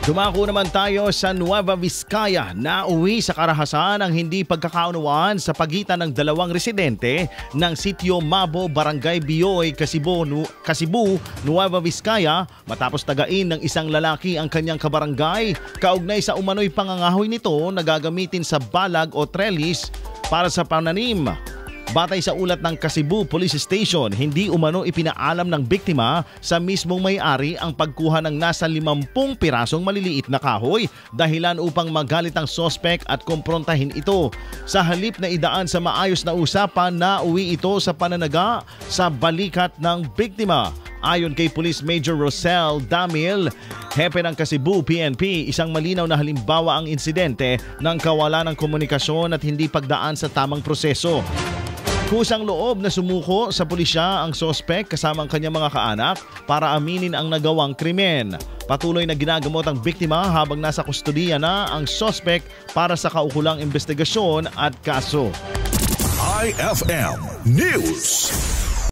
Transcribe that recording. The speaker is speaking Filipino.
Dumako naman tayo sa Nueva Vizcaya na uwi sa karahasan ang hindi pagkakaunawaan sa pagitan ng dalawang residente ng Sitio Mabo, Barangay Bioy, Kasibu, Nueva Vizcaya matapos tagain ng isang lalaki ang kanyang kabarangay kaugnay sa umano'y pangangahoy nito na gagamitin sa balag o trellis para sa pananim. Batay sa ulat ng Kasibu Police Station, hindi umano ipinaalam ng biktima sa mismong may-ari ang pagkuha ng nasa 50 pirasong maliliit na kahoy dahilan upang magalit ang sospek at kumprontahin ito. Sa halip na idaan sa maayos na usapan, nauwi ito sa pananaga sa balikat ng biktima. Ayon kay Police Major Rosel Damil, hepe ng Kasibu PNP, isang malinaw na halimbawa ang insidente ng kawalan ng komunikasyon at hindi pagdaan sa tamang proseso. Kusang loob na sumuko sa pulisya ang sospek kasama ang kanyang mga kaanak para aminin ang nagawang krimen. Patuloy na ginagamot ang biktima habang nasa kustudiya na ang sospek para sa kaukulang investigasyon at kaso. IFM News.